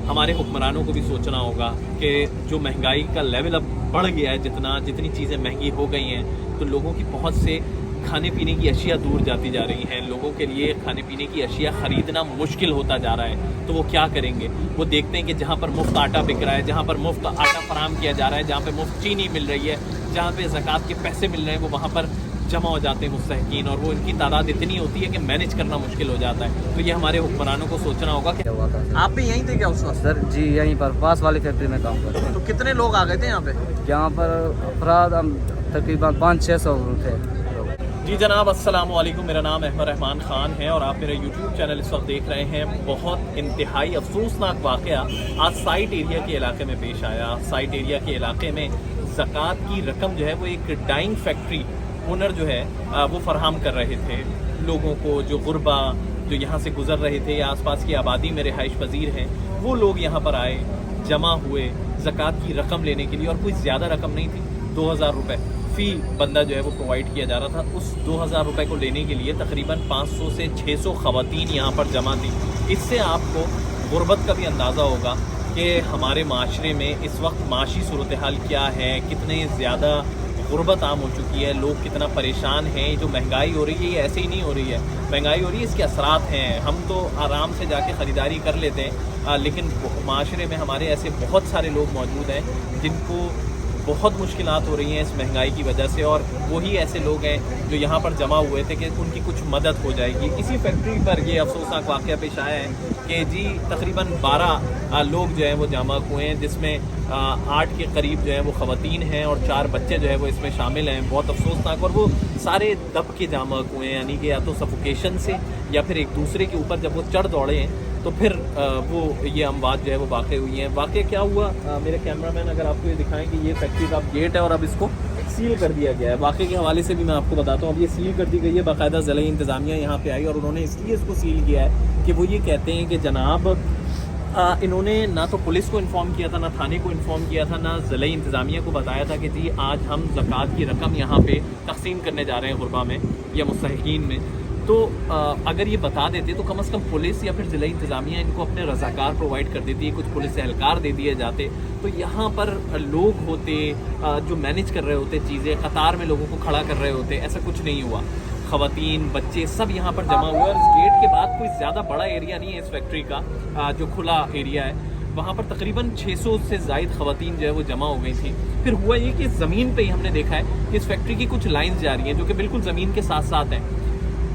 हमारे हुक्मरानों को भी सोचना होगा कि जो महंगाई का लेवल अब बढ़ गया है, जितनी चीज़ें महंगी हो गई हैं, तो लोगों की पहुंच से खाने पीने की अशिया दूर जाती जा रही हैं। लोगों के लिए खाने पीने की अशिया ख़रीदना मुश्किल होता जा रहा है। तो वो क्या करेंगे? वो देखते हैं कि जहाँ पर मुफ्त आटा बिक रहा है, जहाँ पर मुफ्त आटा फराहम किया जा रहा है, जहाँ पे मुफ्त चीनी मिल रही है, जहाँ पे ज़कात के पैसे मिल रहे हैं, वो वहाँ पर जमा हो जाते हैं मुस्तहिकीन, और वो इनकी तादाद इतनी होती है कि मैनेज करना मुश्किल हो जाता है। तो ये हमारे हुक्मरानों को सोचना होगा कि हुआ था आप भी यहीं थे क्या उस वक्त? सर जी, यहीं पर पास वाली फैक्ट्री में काम करते हैं। तो कितने लोग आ गए थे यहाँ पे? यहाँ पर अफराद हम तकरीबन 500-600 थे। जी जनाब, अस्सलाम वालेकुम। मेरा नाम अहमद रहमान ख़ान है और आप मेरा यूट्यूब चैनल इस वक्त देख रहे हैं। बहुत इंतहाई अफसोसनाक वाक़या आज साइट एरिया के इलाके में पेश आया। साइट एरिया के इलाके में ज़कात की रकम जो है वो एक डाइंग फैक्ट्री ओनर जो है वो फराहम कर रहे थे लोगों को, जो गुरबा जो यहाँ से गुजर रहे थे या आसपास की आबादी में रिहाइश पजीर हैं, वो लोग यहाँ पर आए, जमा हुए ज़कात की रकम लेने के लिए। और कोई ज़्यादा रकम नहीं थी, 2000 रुपये फ़ी बंदा जो है वो प्रोवाइड किया जा रहा था। उस 2000 रुपये को लेने के लिए तकरीबन 500 से 600 ख़वातीन यहाँ पर जमा थी। इससे आपको गुरबत का भी अंदाज़ा होगा कि हमारे माशरे में इस वक्त माशी सूरत हाल क्या है, कितने ज़्यादा गुरबत आम हो चुकी है, लोग कितना परेशान हैं। जो महंगाई हो रही है ये ऐसे ही नहीं हो रही है, महंगाई हो रही है, इसके असरात हैं। हम तो आराम से जाके ख़रीदारी कर लेते हैं, लेकिन माशरे में हमारे ऐसे बहुत सारे लोग मौजूद हैं जिनको बहुत मुश्किलात हो रही हैं इस महंगाई की वजह से, और वही ऐसे लोग हैं जो यहाँ पर जमा हुए थे कि उनकी कुछ मदद हो जाएगी। इसी फैक्ट्री पर ये अफसोसनाक वाक़या पेश आया है कि जी तकरीबन 12 लोग जो हैं वो जमा हुए हैं, जिसमें 8 के करीब जो है वो ख़वातीन हैं और 4 बच्चे जो है वो इसमें शामिल हैं। बहुत अफसोसनाक, और वो सारे दब के जमा हुए हैं, यानी कि या तो सफोकेशन से या फिर एक दूसरे के ऊपर जब वो चढ़ दौड़े हैं तो फिर वो ये अमवात जो है वो वाक़ हुई हैं। वाक़ क्या हुआ, मेरे कैमरामैन अगर आपको ये दिखाएं कि ये फैक्ट्री का गेट है और अब इसको सील कर दिया गया है। वाक़े के हवाले से भी मैं आपको बताता हूँ, अब ये सील कर दी गई है। बाकायदा ज़िला इंतज़ामिया यहाँ पे आई और उन्होंने इसलिए इसको सील किया है कि वो ये कहते हैं कि जनाब इन्होंने ना तो पुलिस को इन्फॉर्म किया था, ना थाने को इन्फॉर्म किया था, ना ज़िला इंतज़ामिया को बताया था कि जी आज हम ज़कात की रकम यहाँ पे तकसीम करने जा रहे हैं गुरबा में या मुस्तहिकीन में। तो अगर ये बता देते तो कम से कम पुलिस या फिर ज़िला इंतज़ामिया इनको अपने रज़ाकार प्रोवाइड कर देती है, कुछ पुलिस एहलकार दे दिए जाते, तो यहाँ पर लोग होते जो मैनेज कर रहे होते चीज़ें, कतार में लोगों को खड़ा कर रहे होते। ऐसा कुछ नहीं हुआ। ख़वातीन बच्चे सब यहाँ पर जमा हुए और इस गेट के बाद कोई ज़्यादा बड़ा एरिया नहीं है इस फैक्ट्री का, जो खुला एरिया है वहाँ पर तकरीबन 600 से ज़ायद ख़वातीन जो है वो जमा हो गई थी। फिर हुआ ये कि ज़मीन पे ही हमने देखा है कि इस फैक्ट्री की कुछ लाइंस जा रही हैं जो कि बिल्कुल ज़मीन के साथ साथ हैं।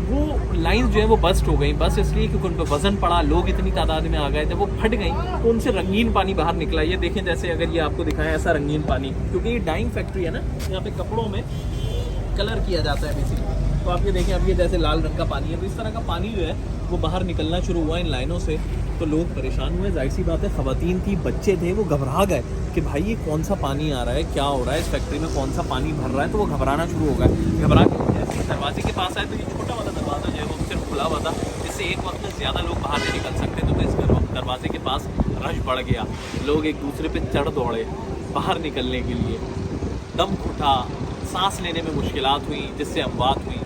वो लाइंस जो है वो बस्ट हो गई, बस इसलिए क्योंकि उन पर वज़न पड़ा, लोग इतनी तादाद में आ गए, जब वो फट गई तो उनसे रंगीन पानी बाहर निकला। ये देखें, जैसे अगर ये आपको दिखाएं ऐसा रंगीन पानी, क्योंकि ये डाइंग फैक्ट्री है ना, यहाँ पे कपड़ों में कलर किया जाता है बेसिकली। तो आप ये देखें, अब ये जैसे लाल रंग का पानी है, तो इस तरह का पानी जो है वो बाहर निकलना शुरू हुआ इन लाइनों से। तो लोग परेशान हुए, जाहिर सी बात है, ख़वातीन थी, बच्चे थे, वो घबरा गए कि भाई ये कौन सा पानी आ रहा है, क्या हो रहा है इस फैक्ट्री में, कौन सा पानी भर रहा है। तो वो घबराना शुरू हो गया। घबरा के जैसे दरवाजे के पास आए तो ये छोटा वाला दरवाज़ा जो है वो सिर्फ खुला हुआ था, जिससे एक वक्त में ज़्यादा लोग बाहर नहीं निकल सकते। तो इस दरवाजे के पास रश बढ़ गया, लोग एक दूसरे पे चढ़ दौड़े बाहर निकलने के लिए, दम घुटा, सांस लेने में मुश्किलात हुई, जिससे अमवात हुई।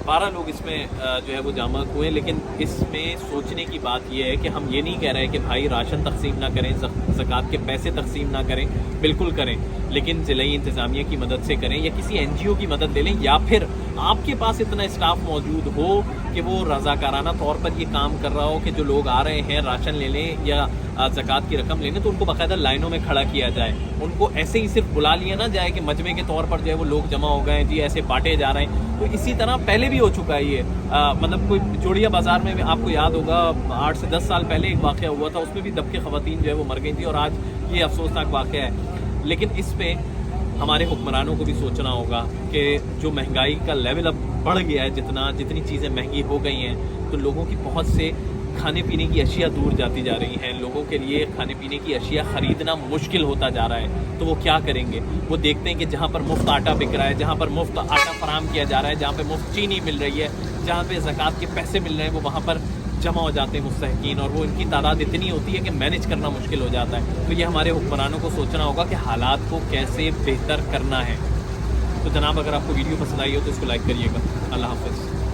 12 लोग इसमें जो है वो जमा हुए। लेकिन इसमें सोचने की बात यह है कि हम ये नहीं कह रहे कि भाई राशन तकसीम ना करें, ज़कात के पैसे तकसीम ना करें, बिल्कुल करें, लेकिन ज़िला इंतज़ामिया की मदद से करें या किसी NGO की मदद ले लें, या फिर आपके पास इतना स्टाफ मौजूद हो कि वो रज़ाकाराना तौर पर ये काम कर रहा हो कि जो लोग आ रहे हैं राशन ले लें या ज़कात की रकम लेने, तो उनको बाकायदा लाइनों में खड़ा किया जाए। उनको ऐसे ही सिर्फ बुला लिया ना जाए कि मजमे के तौर पर जो है वो लोग जमा हो गए जी, ऐसे बांटे जा रहे हैं। तो इसी तरह पहले भी हो चुका है ये, मतलब कोई जोड़िया बाज़ार में आपको याद होगा 8 से 10 साल पहले एक वाक़या हुआ था, उसमें भी दब के ख़वातीन जो है वो मर गई थी, और आज ये अफसोसनाक वाक़या है। लेकिन इस पर हमारे हुक्मरानों को भी सोचना होगा कि जो महंगाई का लेवल अब बढ़ गया है, जितनी चीज़ें महंगी हो गई हैं, तो लोगों की पहुंच से खाने पीने की अशिया दूर जाती जा रही हैं। लोगों के लिए खाने पीने की अशिया ख़रीदना मुश्किल होता जा रहा है। तो वो क्या करेंगे? वो देखते हैं कि जहाँ पर मुफ्त आटा बिक रहा है, जहाँ पर मुफ्त आटा फराहम किया जा रहा है, जहाँ पर मुफ्त चीनी मिल रही है, जहाँ पर ज़कात के पैसे मिल रहे हैं, वो वहाँ पर जमा हो जाते हैं मुस्तहिकीन, और वो इनकी तादाद इतनी होती है कि मैनेज करना मुश्किल हो जाता है। तो ये हमारे हुक्मरानों को सोचना होगा कि हालात को कैसे बेहतर करना है। तो जनाब, अगर आपको वीडियो पसंद आई हो तो इसको लाइक करिएगा। अल्लाह हाफ़िज़।